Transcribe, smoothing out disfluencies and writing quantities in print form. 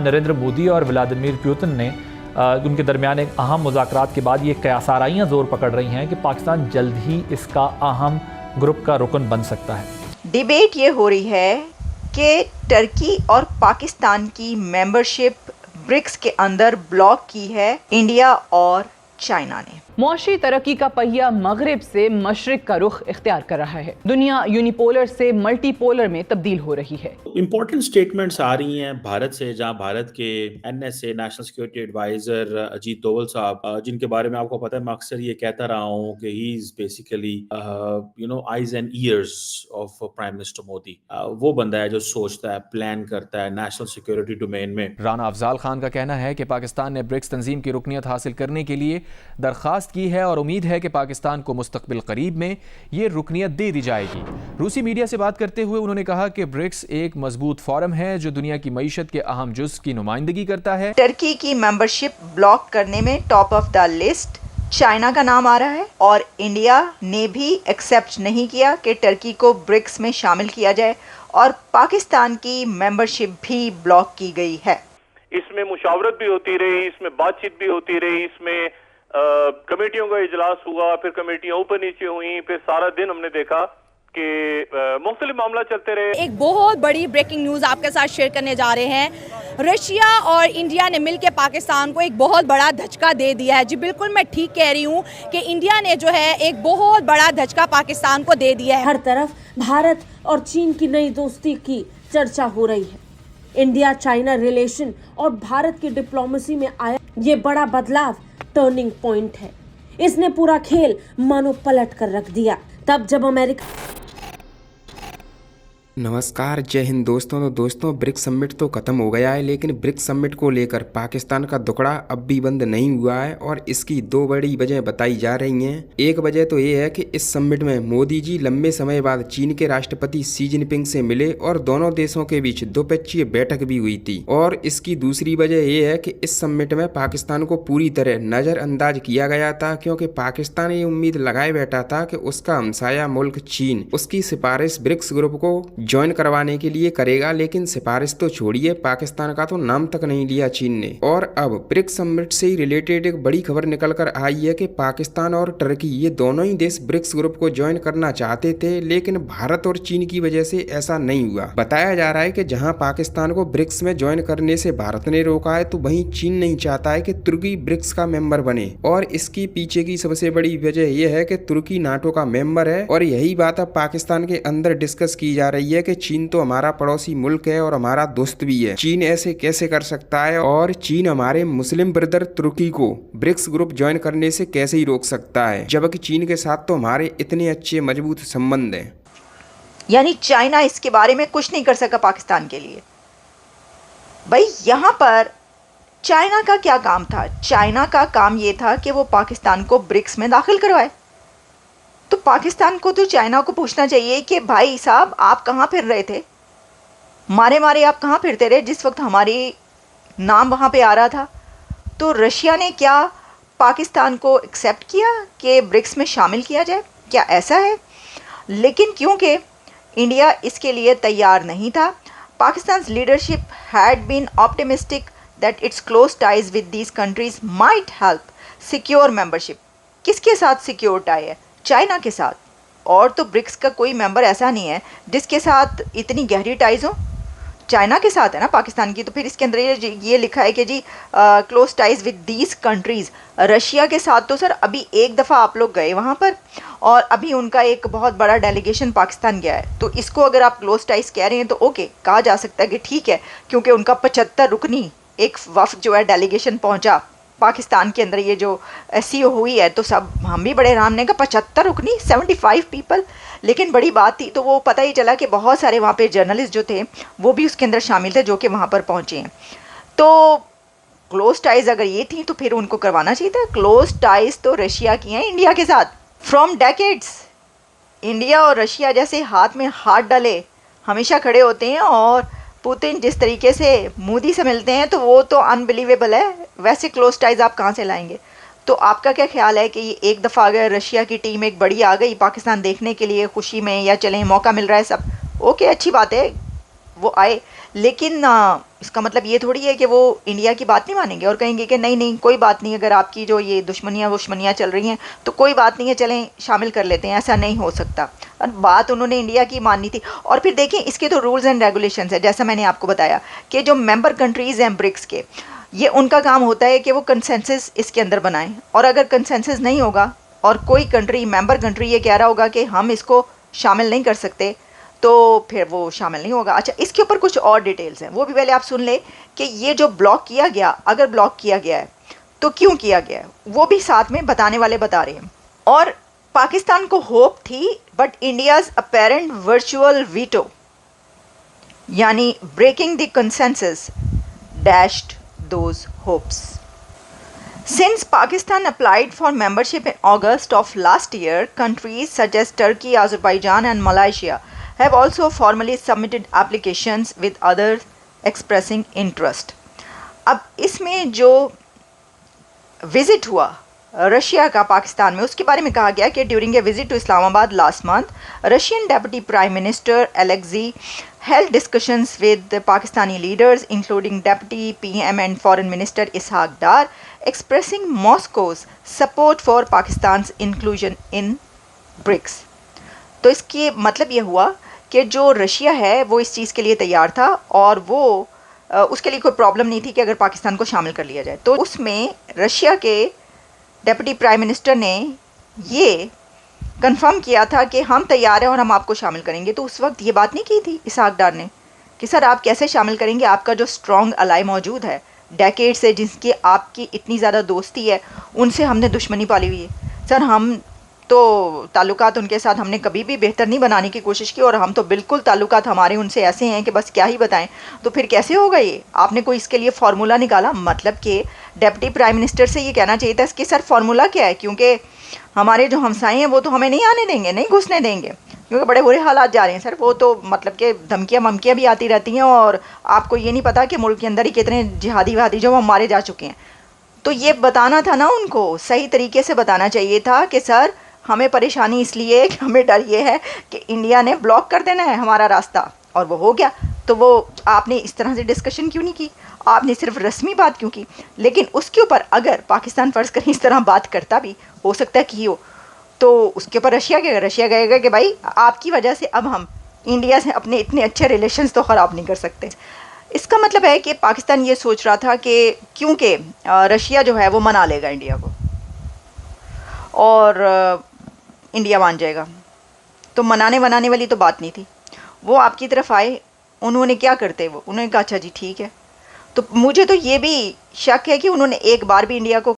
नरेंद्र मोदी और Vladimir Putin ने उनके दरमियान एक अहम मुज़ाकरात के बाद ये कयासाराइयाँ ज़ोर पकड़ रही हैं कि पाकिस्तान जल्द ही इसका अहम ग्रुप का रुकन बन सकता है। डिबेट ये हो रही है कि टर्की और पाकिस्तान की मेंबरशिप ब्रिक्स के अंदर ब्लॉक की है इंडिया और चाइना ने। मुआशी तरक्की का पहिया मगरिब से मशरिक का रुख इख्तियार कर रहा है। दुनिया यूनिपोलर से मल्टीपोलर में तब्दील हो रही है। इम्पोर्टेंट स्टेटमेंट्स आ रही हैं भारत से, जहां भारत के NSA national security adviser Ajit Doval साहब, जिनके बारे में आपको पता है मैं अक्सर ये कहता रहा हूँ कि he is basically eyes and years of prime minister Modi. वो बंदा है जो सोचता है, प्लान करता है नेशनल सिक्योरिटी डोमेन में। राना अफजाल खान का कहना है कि पाकिस्तान ने ब्रिक्स तंजीम की रुकनियत हासिल करने के लिए दरखास्त की है और उम्मीद है कि पाकिस्तान को मुस्तकबिल करीब में ये रुकनियत दे दी जाएगी। रूसी मीडिया से बात करते हुए उन्होंने कहा कि ब्रिक्स एक मजबूत फोरम है जो दुनिया की मईशत के अहम जुज़ की नुमाइंदगी करता है। टर्की की मेंबरशिप ब्लॉक करने में top of the list China का नाम आ रहा है और इंडिया ने भी एक्सेप्ट नहीं किया कि टर्की को ब्रिक्स में शामिल किया जाए और पाकिस्तान की मेंबरशिप भी ब्लॉक की गई है। इसमें मुशावरत भी होती रही, इसमें बातचीत भी होती रही, इसमें कमेटियों का इजलास हुआ, फिर कमेटियां ऊपर नीचे हुई, फिर सारा दिन हमने देखा कि मुख्तलिफ मामला चलते रहे। एक बहुत बड़ी ब्रेकिंग न्यूज़ आपके साथ शेयर करने जा रहे हैं। रशिया और इंडिया ने मिलकर पाकिस्तान को एक बहुत बड़ा धचका दे दिया है। जी बिल्कुल, मैं ठीक कह रही हूँ कि इंडिया ने जो है एक बहुत बड़ा धचका पाकिस्तान को दे दिया है। हर तरफ भारत और चीन की नई दोस्ती की चर्चा हो रही है। इंडिया चाइना रिलेशन और भारत की डिप्लोमेसी में आया ये बड़ा बदलाव टर्निंग पॉइंट है। इसने पूरा खेल मानो पलट कर रख दिया। तब जब अमेरिका नमस्कार, जय हिंद दोस्तों। तो दोस्तों, ब्रिक्स समिट तो खत्म हो गया है, लेकिन ब्रिक्स समिट को लेकर पाकिस्तान का दुखड़ा अब भी बंद नहीं हुआ है और इसकी दो बड़ी वजह बताई जा रही हैं। एक वजह तो ये है कि इस समिट में मोदी जी लंबे समय बाद चीन के राष्ट्रपति शी जिनपिंग से मिले और दोनों देशों के बीच द्विपक्षीय बैठक भी हुई थी। और इसकी दूसरी वजह यह है कि इस समिट में पाकिस्तान को पूरी तरह नजरअंदाज किया गया था, क्योंकि पाकिस्तान ये उम्मीद लगाए बैठा था कि उसका हमसाया मुल्क चीन उसकी सिफारिश ब्रिक्स ग्रुप को ज्वाइन करवाने के लिए करेगा, लेकिन सिफारिश तो छोड़िए, पाकिस्तान का तो नाम तक नहीं लिया चीन ने। और अब ब्रिक्स समिट से ही रिलेटेड एक बड़ी खबर निकल कर आई है कि पाकिस्तान और टर्की ये दोनों ही देश ब्रिक्स ग्रुप को ज्वाइन करना चाहते थे, लेकिन भारत और चीन की वजह से ऐसा नहीं हुआ। बताया जा रहा है कि जहां पाकिस्तान को ब्रिक्स में ज्वाइन करने से भारत ने रोका है, तो वहीं चीन नहीं चाहता है कि तुर्की ब्रिक्स का मेंबर बने। और इसकी पीछे की सबसे बड़ी वजह यह है कि तुर्की नाटो का मेंबर है और यही बात अब पाकिस्तान के अंदर डिस्कस की जा रही है कि चीन तो हमारा पड़ोसी मुल्क है और हमारा दोस्त भी है, चीन ऐसे कैसे कर सकता है और चीन हमारे मुस्लिम ब्रदर तुर्की को ब्रिक्स ग्रुप ज्वाइन करने से कैसे ही रोक सकता है, जबकि चीन के साथ तो हमारे इतने अच्छे मजबूत संबंध हैं। यानी चाइना इसके बारे में कुछ नहीं कर सका पाकिस्तान के लिए। भाई यहाँ पर चाइना का क्या काम था? चाइना का काम ये था कि वो पाकिस्तान को ब्रिक्स में दाखिल करवाए। तो पाकिस्तान को तो चाइना को पूछना चाहिए कि भाई साहब आप कहाँ फिर रहे थे, मारे मारे आप कहाँ फिरते रहे जिस वक्त हमारी नाम वहाँ पे आ रहा था। तो रशिया ने क्या पाकिस्तान को एक्सेप्ट किया कि ब्रिक्स में शामिल किया जाए? क्या ऐसा है? लेकिन क्योंकि इंडिया इसके लिए तैयार नहीं था, Pakistan leadership had been optimistic that it's close ties with these countries might help secure membership. किसके साथ सिक्योर टाई है? चाइना के साथ। और तो ब्रिक्स का कोई मेंबर ऐसा नहीं है जिसके साथ इतनी गहरी टाइज हो, चाइना के साथ है ना पाकिस्तान की। तो फिर इसके अंदर ये लिखा है कि जी close ties with these countries. Russia के साथ तो सर अभी एक दफ़ा आप लोग गए वहाँ पर और अभी उनका एक बहुत बड़ा डेलीगेशन पाकिस्तान गया है। तो इसको अगर आप क्लोज टाइज कह रहे हैं तो ओके, कहा जा सकता है कि ठीक है, क्योंकि उनका 75 रुकनी एक वफ़द जो है डेलीगेशन पहुँचा पाकिस्तान के अंदर। ये जो SCO हुई है तो सब हम भी बड़े आराम ने कहा 75 रुकनी 75 पीपल। लेकिन बड़ी बात थी तो वो पता ही चला कि बहुत सारे वहाँ पे जर्नलिस्ट जो थे वो भी उसके अंदर शामिल थे जो कि वहाँ पर पहुँचे हैं। तो क्लोज टाइज अगर ये थी तो फिर उनको करवाना चाहिए था। क्लोज टाइज तो रशिया की हैं इंडिया के साथ फ्रॉम डेकेड्स। इंडिया और रशिया जैसे हाथ में हाथ डाले हमेशा खड़े होते हैं और पुतिन जिस तरीके से मोदी से मिलते हैं तो वो तो अनबिलीवेबल है। वैसे क्लोज टाइज आप कहाँ से लाएंगे? तो आपका क्या ख्याल है कि ये एक दफ़ा अगर रशिया की टीम एक बड़ी आ गई पाकिस्तान देखने के लिए खुशी में, या चलें मौका मिल रहा है सब, ओके अच्छी बात है, वो आए, लेकिन इसका मतलब ये थोड़ी है कि वो इंडिया की बात नहीं मानेंगे और कहेंगे कि नहीं नहीं कोई बात नहीं, अगर आपकी जो ये दुश्मनियाँ चल रही हैं तो कोई बात नहीं है, चलें शामिल कर लेते हैं। ऐसा नहीं हो सकता। और बात उन्होंने इंडिया की माननी थी। और फिर देखें इसके तो रूल्स एंड रेगुलेशंस है, जैसा मैंने आपको बताया कि जो मेंबर कंट्रीज़ हैं ब्रिक्स के, ये उनका काम होता है कि वो कंसेंसस इसके अंदर बनाएं, और अगर कंसेंसस नहीं होगा और कोई कंट्री मेंबर कंट्री ये कह रहा होगा कि हम इसको शामिल नहीं कर सकते, तो फिर वो शामिल नहीं होगा। अच्छा, इसके ऊपर कुछ और डिटेल्स हैं, वो भी पहले आप सुन ले कि ये जो ब्लॉक किया गया, अगर ब्लॉक किया गया है तो क्यों किया गया है, वो भी साथ में बताने वाले बता रहे हैं। और पाकिस्तान को होप थी, but India's apparent virtual veto यानी breaking the consensus dashed those hopes. Since Pakistan applied for membership in August of last year, countries such as Turkey, Azerbaijan and Malaysia have also formally submitted applications with others expressing interest. अब इसमें जो visit हुआ Russia का पाकिस्तान में, उसके बारे में कहा गया कि during a visit to Islamabad last month, Russian deputy prime minister Alexei held discussions with the Pakistani leaders including Deputy PM and Foreign Minister Ishaq Dar, expressing Moscow's support for Pakistan's inclusion in BRICS. तो इसकी मतलब ये हुआ कि जो Russia है वो इस चीज़ के लिए तैयार था और वो उसके लिए कोई प्रॉब्लम नहीं थी कि अगर पाकिस्तान को शामिल कर लिया जाए। तो उसमें रशिया के डेप्यूटी प्राइम मिनिस्टर ने ये कंफर्म किया था कि हम तैयार हैं और हम आपको शामिल करेंगे। तो उस वक्त ये बात नहीं की थी इसहाक डार ने कि सर आप कैसे शामिल करेंगे, आपका जो स्ट्रॉन्ग अलाई मौजूद है डेकेड से, जिसकी आपकी इतनी ज़्यादा दोस्ती है, उनसे हमने दुश्मनी पाली हुई है। सर हम तो ताल्लुकात उनके साथ हमने कभी भी बेहतर नहीं बनाने की कोशिश की, और हम तो बिल्कुल ताल्लुकात हमारे उनसे ऐसे हैं कि बस क्या ही बताएं। तो फिर कैसे होगा ये? आपने कोई इसके लिए फार्मूला निकाला? मतलब कि डेप्यूटी प्राइम मिनिस्टर से ये कहना चाहिए था कि सर फार्मूला क्या है, क्योंकि हमारे जो हमसाए हैं वो तो हमें नहीं आने देंगे, नहीं घुसने देंगे, क्योंकि बड़े बुरे हालात जा रहे हैं सर। वो तो मतलब कि धमकियाँ ममकियाँ भी आती रहती हैं और आपको ये नहीं पता कि मुल्क के अंदर ही कितने जिहादी वहादी जो वो मारे जा चुके हैं। तो ये बताना था ना उनको, सही तरीके से बताना चाहिए था कि सर हमें परेशानी इसलिए है कि हमें डर ये है कि इंडिया ने ब्लॉक कर देना है हमारा रास्ता, और वो हो गया। तो वो आपने इस तरह से डिस्कशन क्यों नहीं की, आपने सिर्फ रस्मी बात क्यों की? लेकिन उसके ऊपर अगर पाकिस्तान फ़र्ज़ करें इस तरह बात करता भी, हो सकता है कि हो, तो उसके ऊपर रशिया कहेगा कि भाई आपकी वजह से अब हम इंडिया से अपने इतने अच्छे रिलेशंस तो ख़राब नहीं कर सकते। इसका मतलब है कि पाकिस्तान ये सोच रहा था कि क्योंकि रशिया जो है वो मना लेगा इंडिया को और इंडिया मान जाएगा, तो मनाने वाली तो बात नहीं थी। वो आपकी तरफ आए, उन्होंने क्या करते, वो उन्होंने कहा अच्छा जी ठीक है। तो मुझे तो ये भी शक है कि उन्होंने एक बार भी इंडिया को